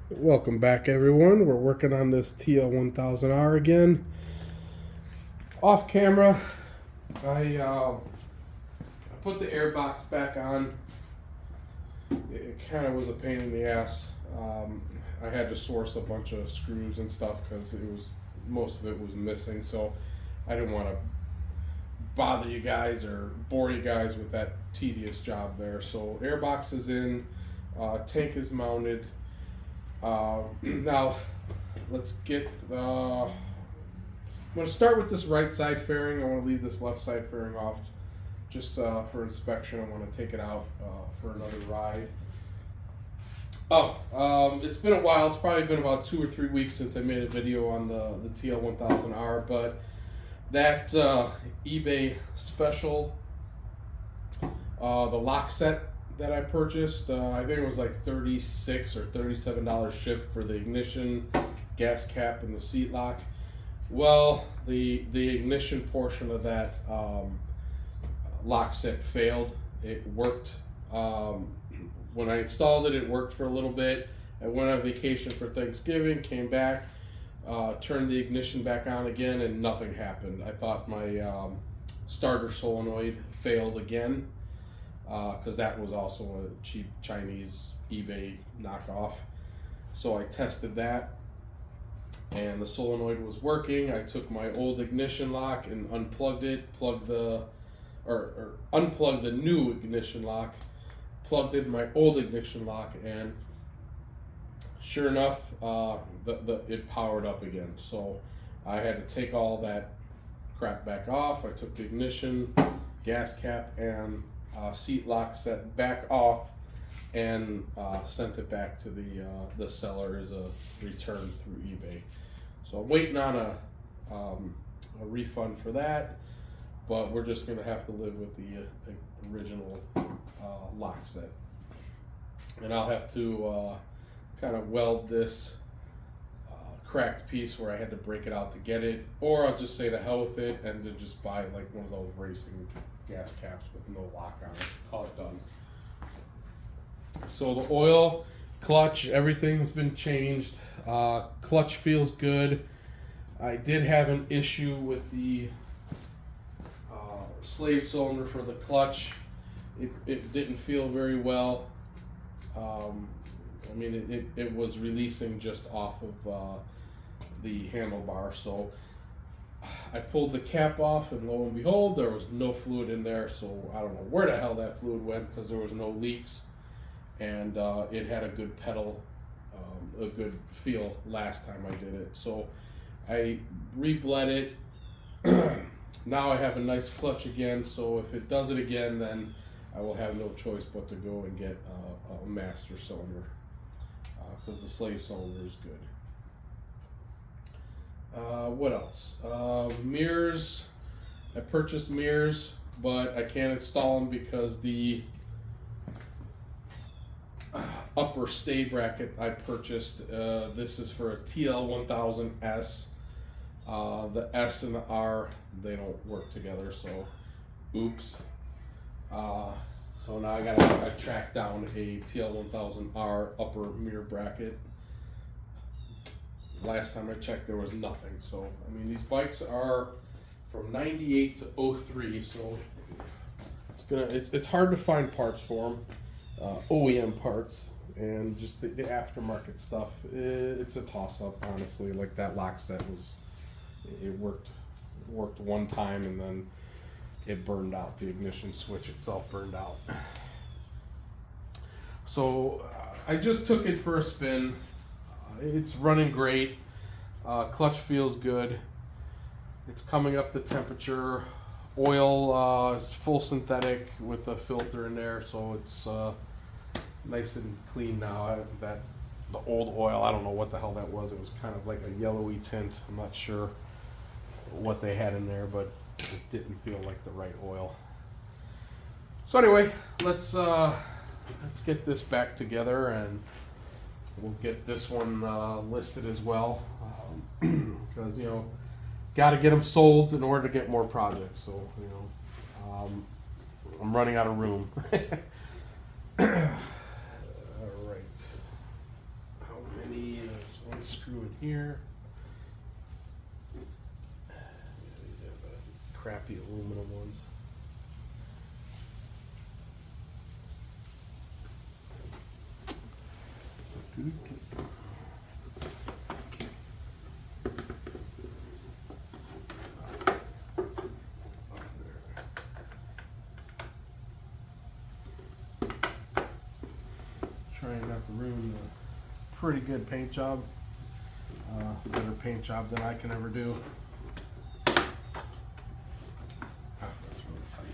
Welcome back, everyone. We're working on this TL1000R again. Off camera, I put the air box back on. It kind of was a pain in the ass. I had to source a bunch of screws and stuff because most of it was missing. So I didn't want to bother you guys or bore you guys with that tedious job there. So air box is in, tank is mounted. Now, let's get, I'm going to start with this right side fairing. I want to leave this left side fairing off just for inspection. I want to take it out for another ride. It's been a while. It's probably been about 2 or 3 weeks since I made a video on the TL1000R, but that eBay special, the lock set that I purchased, I think it was like $36 or $37 shipped for the ignition, gas cap, and the seat lock. Well, the ignition portion of that lock set failed. It worked when I installed it. It worked for a little bit. I went on vacation for Thanksgiving, came back, turned the ignition back on again, and nothing happened. I thought my starter solenoid failed again, because that was also a cheap Chinese eBay knockoff. So I tested that, and the solenoid was working. I took my old ignition lock and unplugged it, unplugged the new ignition lock, plugged in my old ignition lock, and sure enough, it powered up again. So I had to take all that crap back off. I took the ignition, gas cap, and seat lock set back off, and sent it back to the seller as a return through eBay. So I'm waiting on a refund for that, but we're just gonna have to live with the original lock set, and I'll have to kind of weld this cracked piece where I had to break it out to get it, or I'll just say to hell with it and to just buy like one of those racing gas caps with no lock on it. Call it done. So the oil, clutch, everything's been changed. Clutch feels good. I did have an issue with the slave cylinder for the clutch. It didn't feel very well. I mean, it was releasing just off of the handlebar. So I pulled the cap off, and lo and behold, there was no fluid in there. So I don't know where the hell that fluid went, because there was no leaks, and it had a good pedal, a good feel last time I did it. So I re-bled it. Now I have a nice clutch again. So if it does it again, then I will have no choice but to go and get a master cylinder, because the slave cylinder is good. What else? Mirrors. I purchased mirrors, but I can't install them because the upper stay bracket I purchased, this is for a TL1000S. The S and the R, they don't work together, so oops. So now I tracked down a TL1000R upper mirror bracket. Last time I checked, there was nothing. So I mean, these bikes are from '98 to '03, so it's hard to find parts for them, OEM parts, and just the aftermarket stuff. It's a toss up, honestly. Like that lock set it worked one time, and then it burned out. The ignition switch itself burned out. So I just took it for a spin. It's running great. Clutch feels good. It's coming up to temperature. Oil is full synthetic with a filter in there, so it's nice and clean now. The old oil, I don't know what the hell that was. It was kind of like a yellowy tint. I'm not sure what they had in there, but it didn't feel like the right oil. So anyway, let's get this back together, and we'll get this one listed as well, because got to get them sold in order to get more projects. So I'm running out of room. All right, how many here. These are the crappy aluminum ones. Trying not to ruin the pretty good paint job. Better paint job than I can ever do. That's really tight.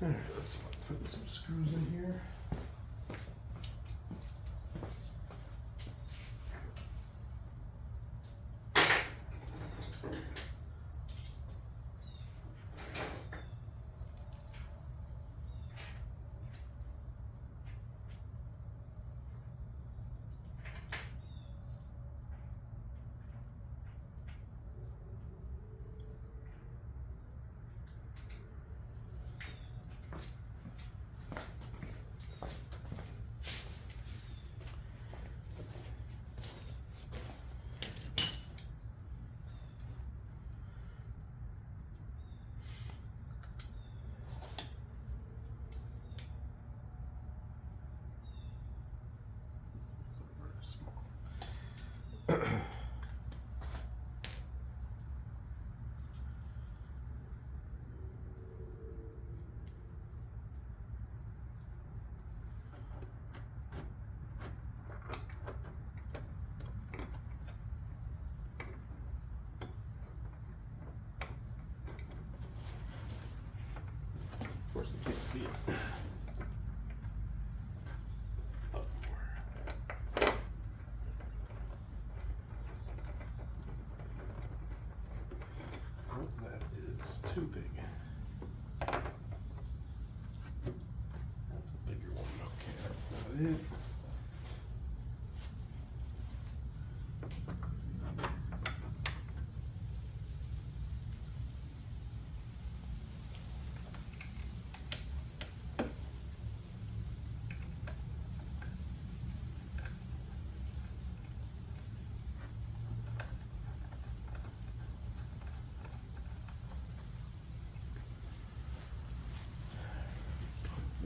Alright, let's put some screws in here. Of course, I can't see it. Oh, that is too big. That's a bigger one. Okay, that's not it.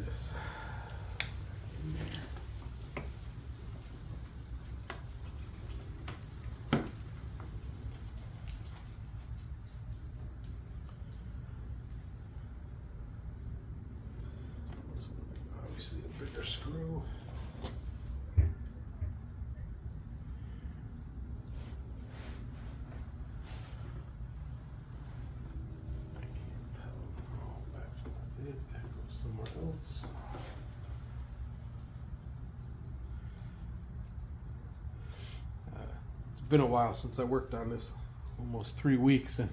This in there. This one is obviously a bigger screw. I can't tell. Oh, that's not it. That goes somewhere else. It's been a while since I worked on this, almost 3 weeks, and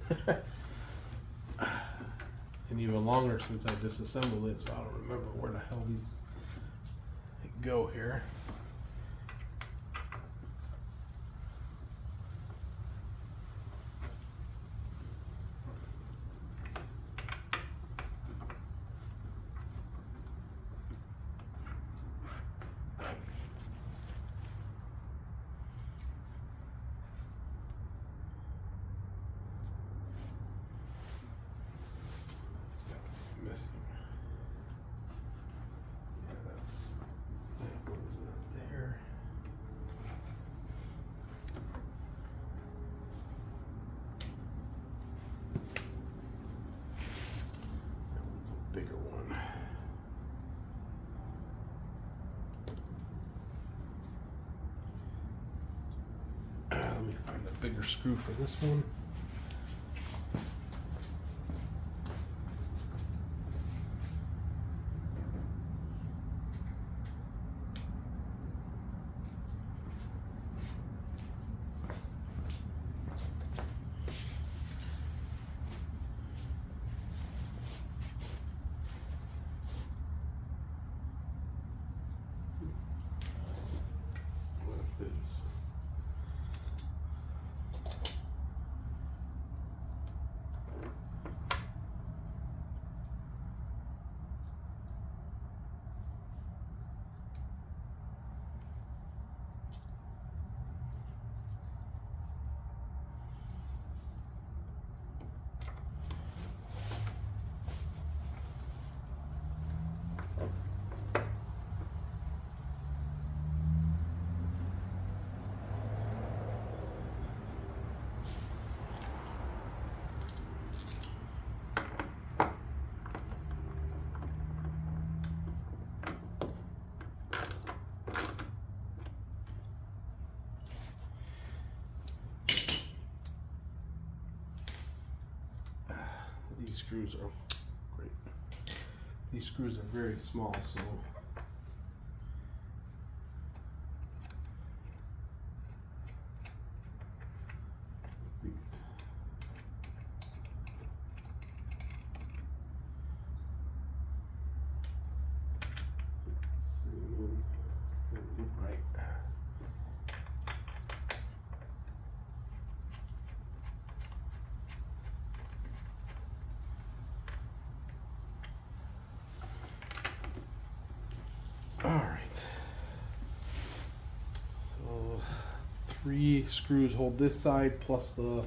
and even longer since I disassembled it, so I don't remember where the hell these go here. Missing. Yeah, that one's not there. That one's a bigger one. Let me find a bigger screw for this one. these screws are great. These screws are very small, so all right. So 3 screws hold this side plus the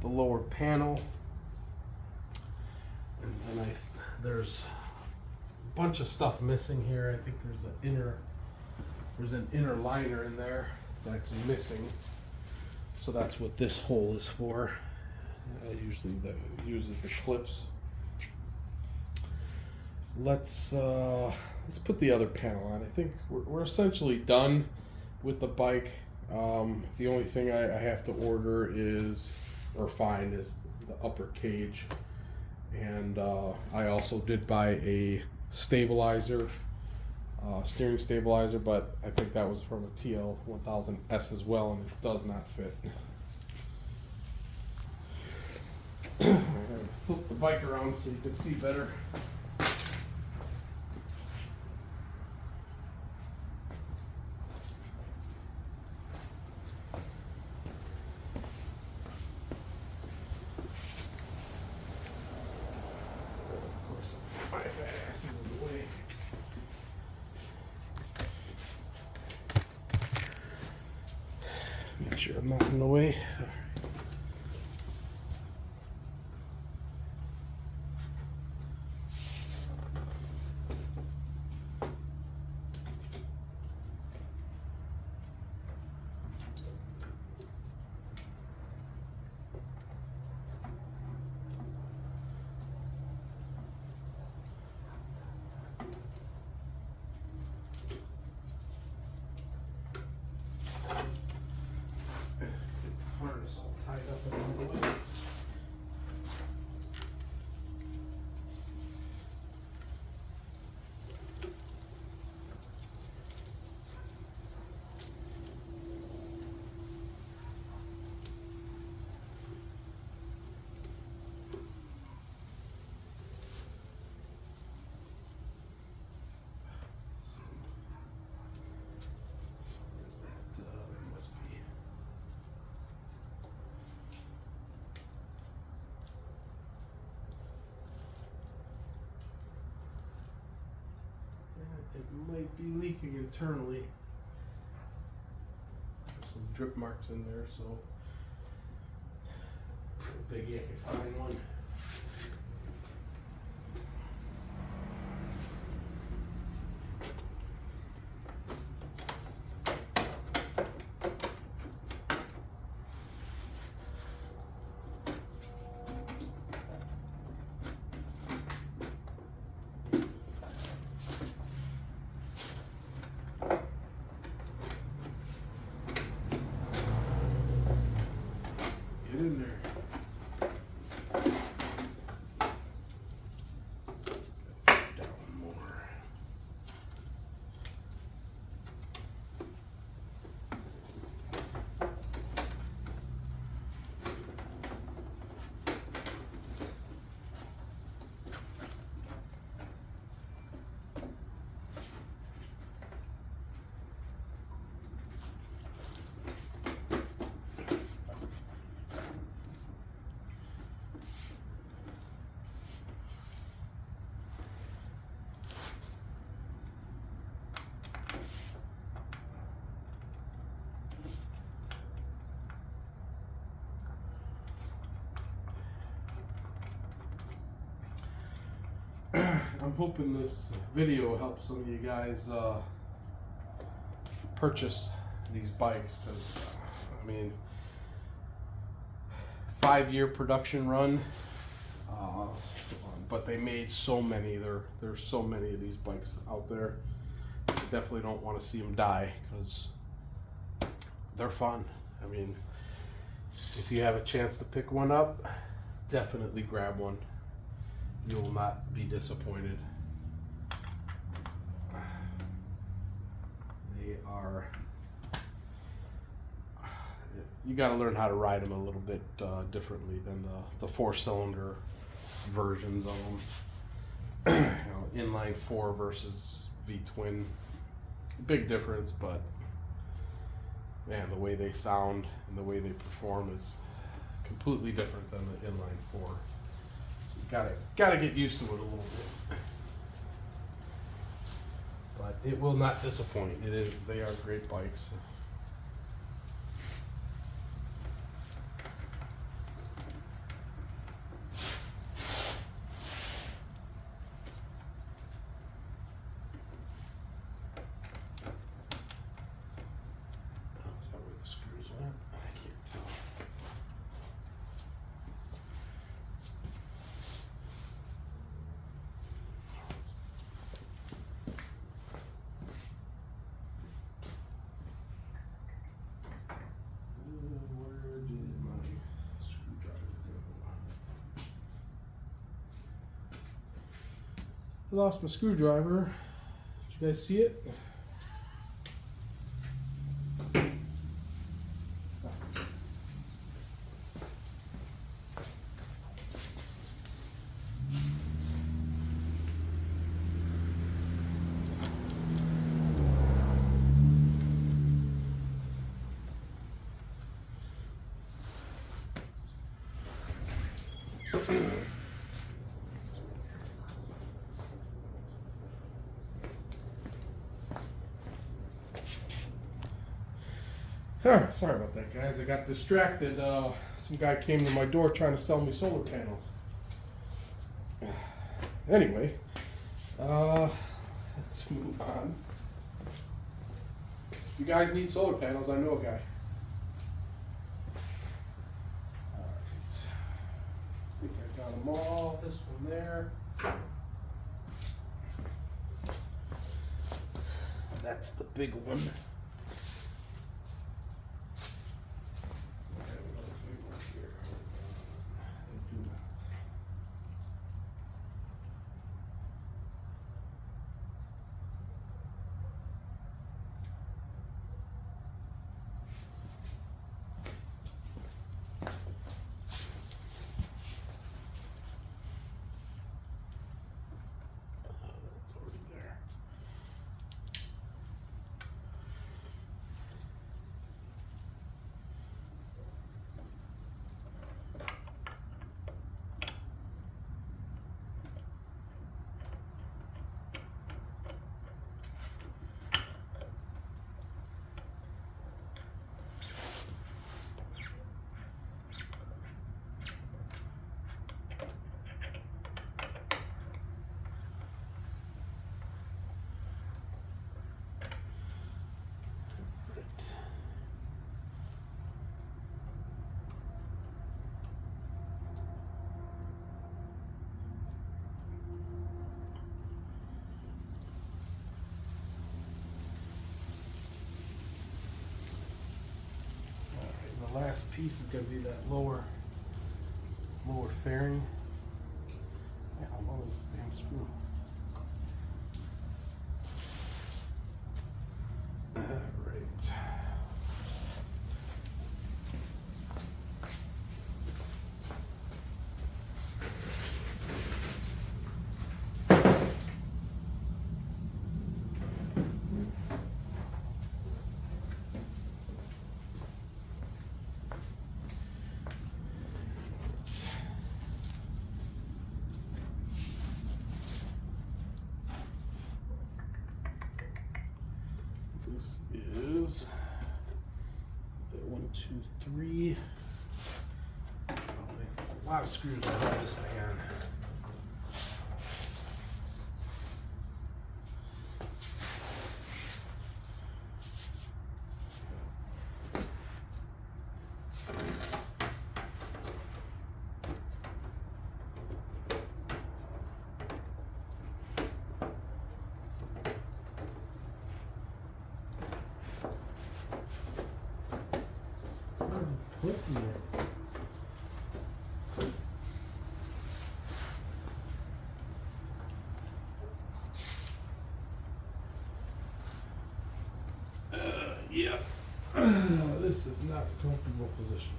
lower panel, and then there's a bunch of stuff missing here. I think there's an inner liner in there that's missing. So that's what this hole is for. Usually that uses the clips. Let's put the other panel on. I think we're essentially done with the bike. The only thing I have to order or find is the upper cage, and I also did buy a stabilizer, steering stabilizer, but I think that was from a TL1000S as well, and it does not fit. I'm gonna flip the bike around so you can see better. Make sure I'm not in the way. Harness all tied up in the way. It might be leaking internally. There's some drip marks in there, so biggie, I can find one. Get in there. Down more. I'm hoping this video helps some of you guys purchase these bikes, because I mean, 5-year production run, but they made so many. There's so many of these bikes out there. I definitely don't want to see them die, because they're fun. I mean, if you have a chance to pick one up, definitely grab one. You will not be disappointed. They are, you got to learn how to ride them a little bit differently than the 4-cylinder versions of them. You know, inline 4 versus V-twin, big difference, but man, the way they sound and the way they perform is completely different than the inline 4. So you gotta get used to it a little bit. But it will not disappoint. They are great bikes. I lost my screwdriver. Did you guys see it? Sorry about that, guys. I got distracted. Some guy came to my door trying to sell me solar panels. Anyway, let's move on. If you guys need solar panels, I know a guy. Alright. I think I got them all. This one there. That's the big one. The last piece is going to be that lower fairing. Yeah, how long is this damn screw? Alright. Is 1, 2, 3. A lot of screws to hold this thing on. not a comfortable position.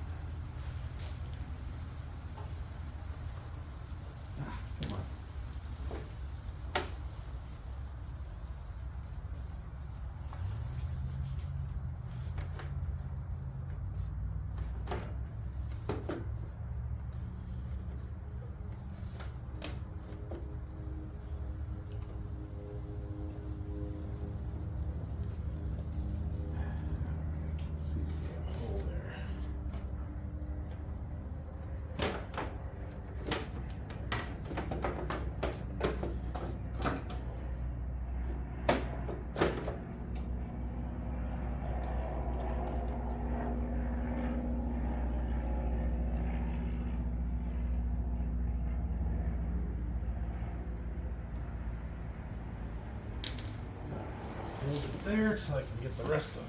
Ah, come on. Hold it there so I can get the rest of it.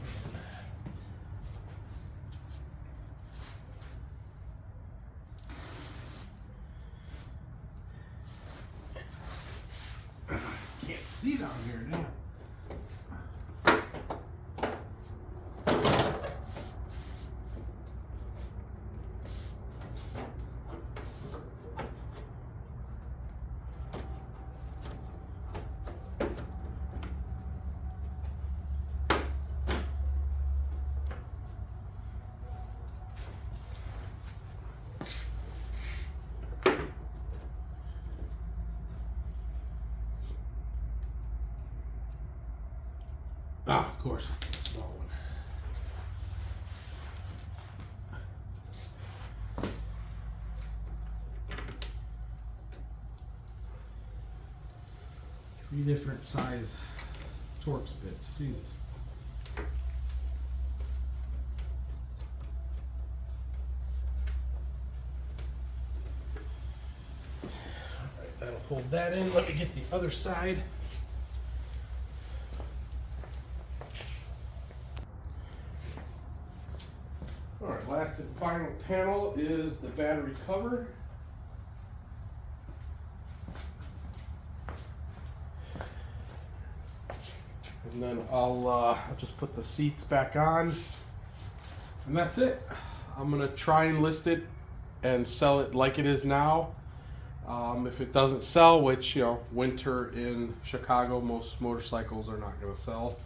Can't see down here now. Ah, of course, it's the small one. Three different size Torx bits. Jesus. Alright, that'll hold that in. Let me get the other side. Alright, last and final panel is the battery cover. And then I'll just put the seats back on. And that's it. I'm going to try and list it and sell it like it is now. If it doesn't sell, which, you know, winter in Chicago, most motorcycles are not going to sell.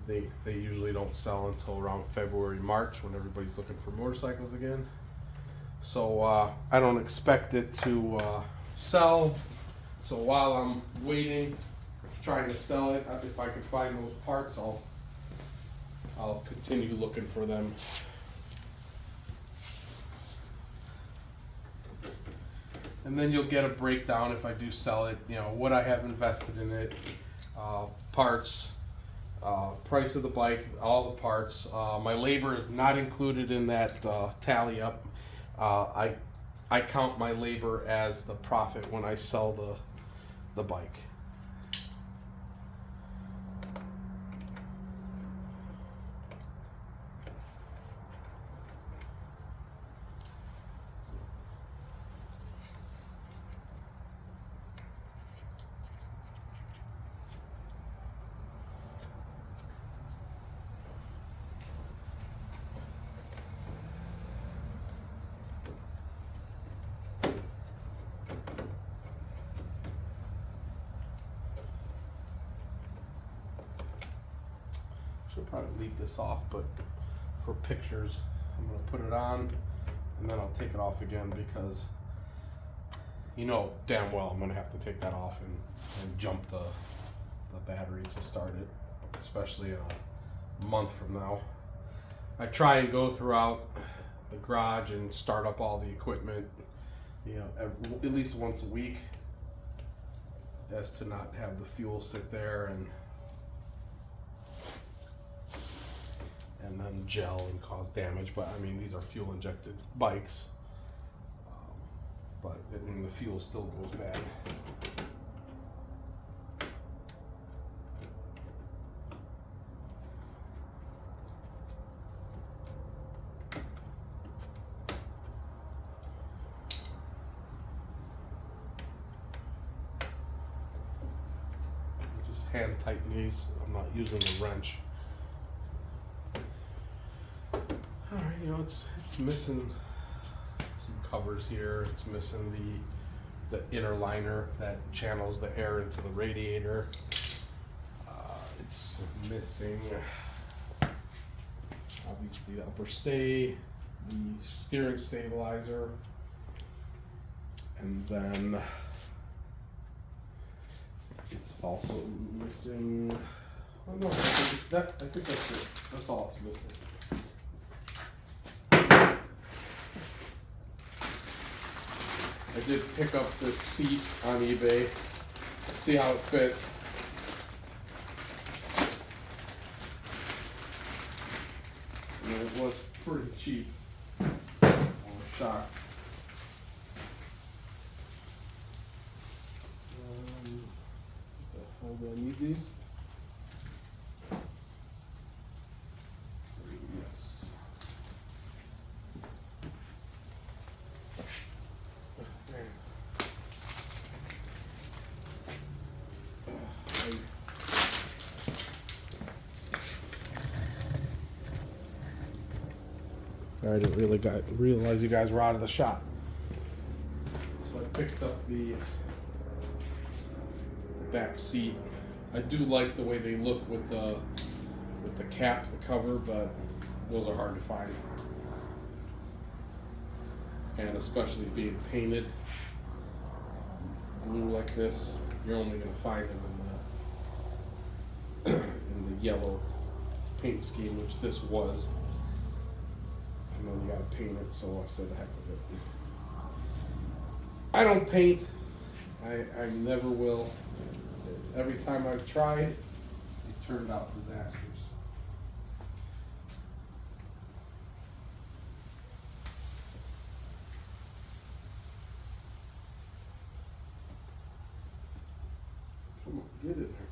They usually don't sell until around February, March, when everybody's looking for motorcycles again. So I don't expect it to sell. So while I'm waiting, trying to sell it, if I can find those parts, I'll continue looking for them. And then you'll get a breakdown if I do sell it, you know, what I have invested in it, parts, price of the bike, all the parts. My labor is not included in that tally up. I count my labor as the profit when I sell the bike. Should probably leave this off, but for pictures, I'm going to put it on and then I'll take it off again because you know damn well I'm going to have to take that off and jump the battery to start it, especially a month from now. I try and go throughout the garage and start up all the equipment, you know, at least once a week, as to not have the fuel sit there and then gel and cause damage. But I mean, these are fuel injected bikes, but I mean, the fuel still goes bad. Just hand tighten these. I'm not using a wrench. you know, it's missing some covers here. It's missing the inner liner that channels the air into the radiator. It's missing obviously the upper stay, the steering stabilizer, and then it's also missing. Oh no, I think that's it. That's all it's missing. I did pick up this seat on eBay. See how it fits. And it was pretty cheap. I was shocked. What the hell do I need these? Yes. I didn't really realize you guys were out of the shop. So I picked up the back seat. I do like the way they look with the cap, the cover, but those are hard to find. And especially being painted blue like this, you're only going to find them in the yellow paint scheme, which this was. I know you gotta paint it, so I said the heck with it. I don't paint. I never will. Every time I've tried, it turned out disastrous. Come on, get it there.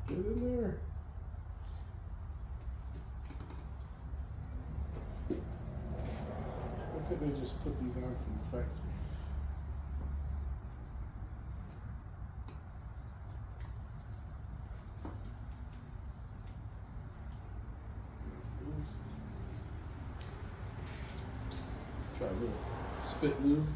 Get in there. Why couldn't they just put these on from the factory? Try a little spit lube.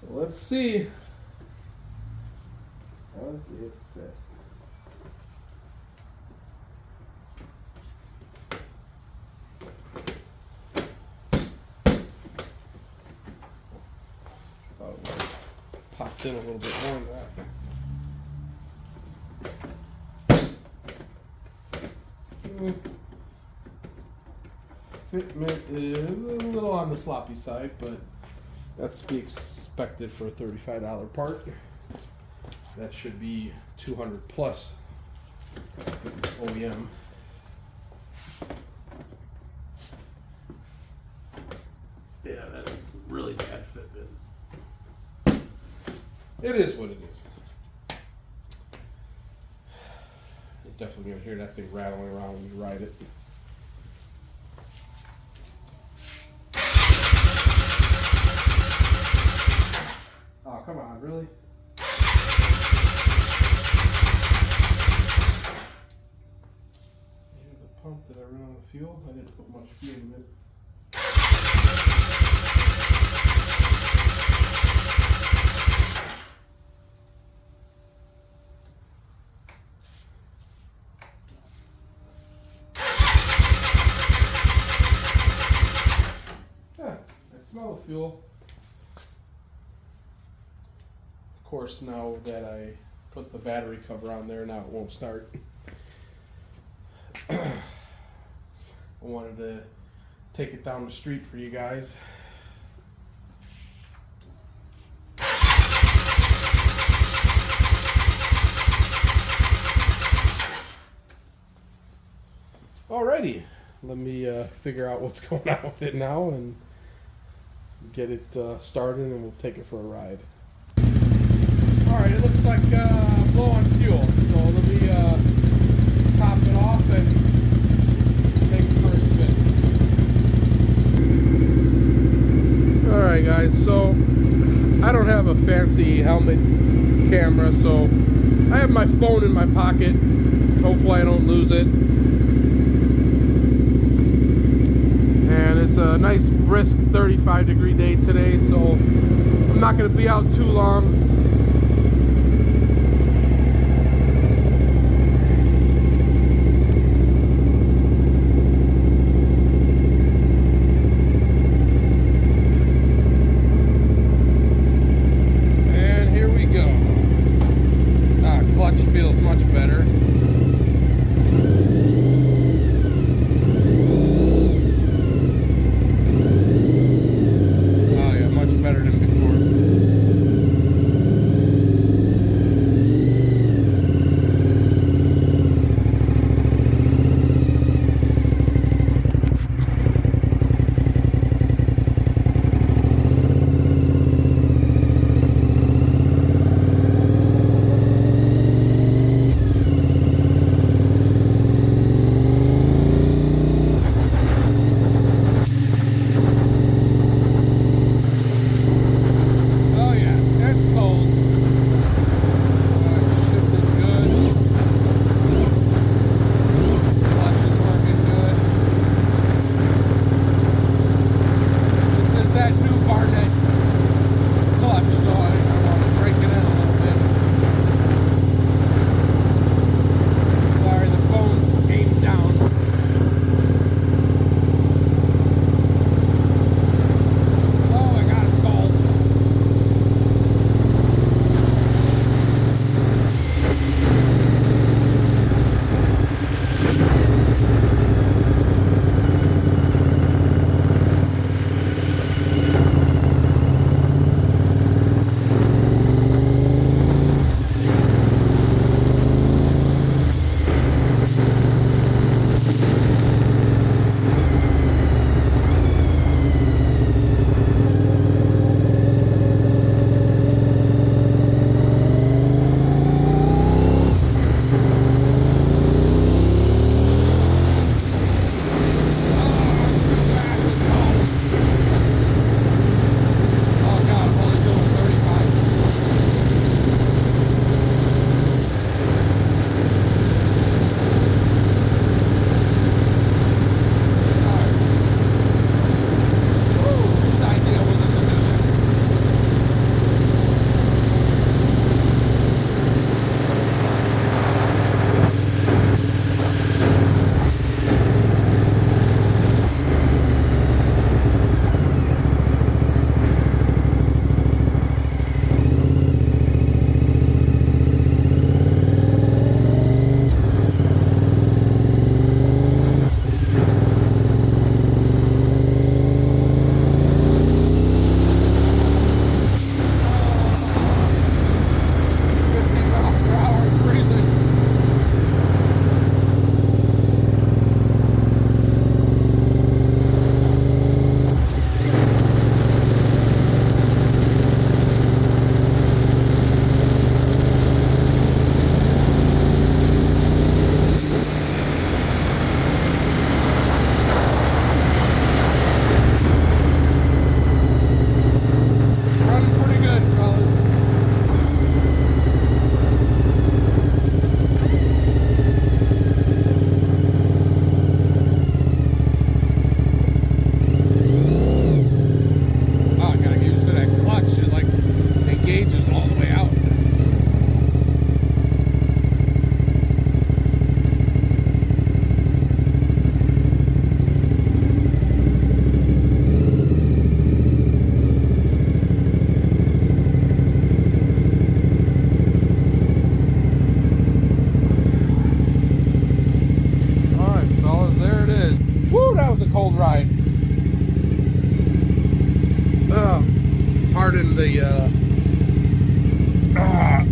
Let's see. Does it fit? Thought it would have popped in a little bit more than that. Fitment is a little on the sloppy side, but that's to be expected for a $35 part. That should be 200 plus OEM. Yeah, that is really bad fitment. It is what it is. You're definitely gonna hear that thing rattling around when you ride it. Oh, come on, really? Here's the pump that I run on the fuel. I didn't put much fuel in it. Yeah, I smell the fuel. Of course, now that I put the battery cover on there, now it won't start. I wanted to take it down the street for you guys. Alrighty, let me figure out what's going on with it now and get it started, and we'll take it for a ride. Alright, it looks like low on fuel, so let me top it off and take it for a spin. Alright guys, so I don't have a fancy helmet camera, so I have my phone in my pocket. Hopefully I don't lose it. And it's a nice brisk 35-degree day today, so I'm not going to be out too long. And here we go. Clutch feels much better. Better than before.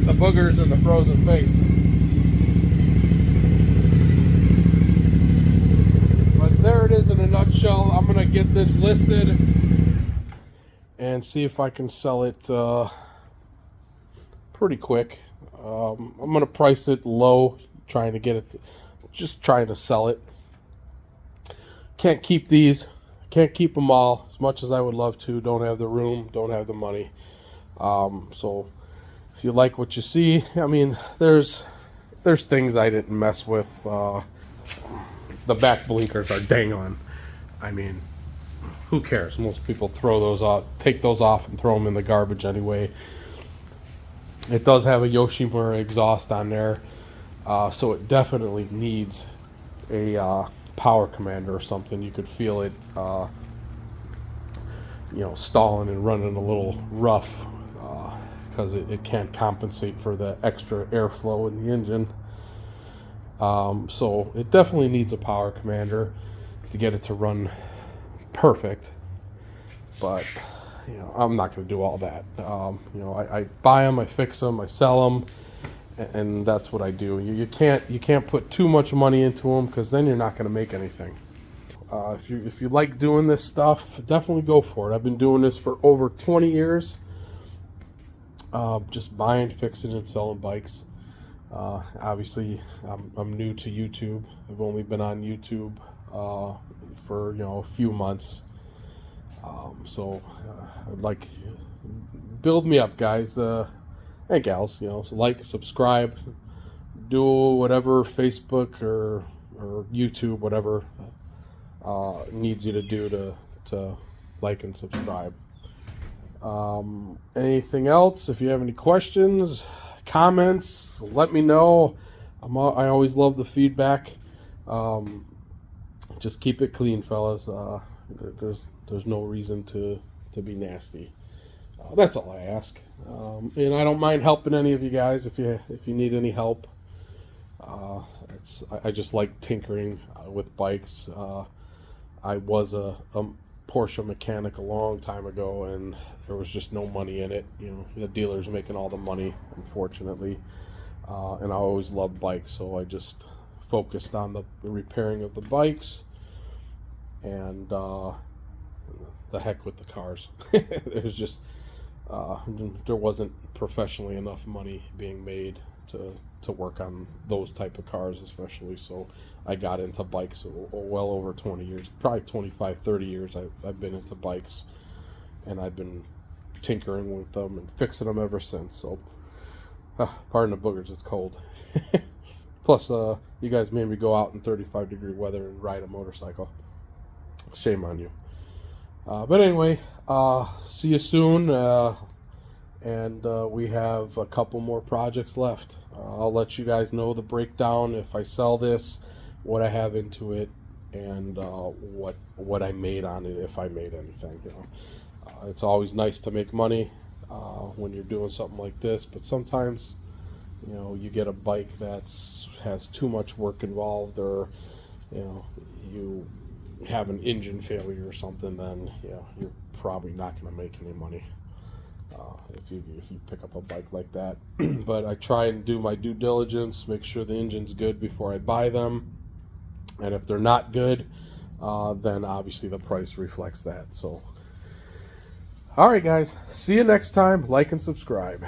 the boogers and the frozen face. But there it is in a nutshell. I'm gonna get this listed and see if I can sell it pretty quick. I'm gonna price it low, trying to get it, just trying to sell it. Can't keep these, can't keep them all as much as I would love to. Don't have the room, don't have the money. So if you like what you see, I mean, there's things I didn't mess with. The back blinkers are dangling. I mean, who cares? Most people throw those off, take those off and throw them in the garbage anyway. It does have a Yoshimura exhaust on there, so it definitely needs a power commander or something. You could feel it, stalling and running a little rough because it can't compensate for the extra airflow in the engine. So it definitely needs a power commander to get it to run perfect. But I'm not going to do all that. I buy them, I fix them, I sell them, and that's what I do. You can't put too much money into them because then you're not going to make anything. If you like doing this stuff, definitely go for it. I've been doing this for over 20 years. Just buying, fixing, and selling bikes. Obviously, I'm new to YouTube. I've only been on YouTube for a few months. So I'd like, build me up, guys and gals. So like, subscribe, do whatever Facebook or YouTube, whatever needs you to do to like and subscribe. Anything else? If you have any questions, comments, let me know. I always love the feedback. Just keep it clean, fellas. There's no reason to be nasty. That's all I ask. And I don't mind helping any of you guys if you need any help. I just like tinkering with bikes. I was a Porsche mechanic a long time ago, and there was just no money in it. The dealer's making all the money, unfortunately. And I always loved bikes, so I just focused on the repairing of the bikes, and the heck with the cars. It was just there wasn't professionally enough money being made to work on those type of cars, especially. So I got into bikes well over 20 years, probably 25, 30 years. I've been into bikes, and I've been tinkering with them and fixing them ever since. So pardon the boogers, it's cold. Plus you guys made me go out in 35-degree weather and ride a motorcycle. Shame on you. But anyway, see you soon. And we have a couple more projects left. I'll let you guys know the breakdown if I sell this, what I have into it, and what I made on it, if I made anything. It's always nice to make money when you're doing something like this, but sometimes you get a bike that has too much work involved, or you have an engine failure or something, then you're probably not going to make any money if you pick up a bike like that. But I try and do my due diligence, make sure the engine's good before I buy them, and if they're not good, then obviously the price reflects that. So alright guys, see you next time. Like and subscribe.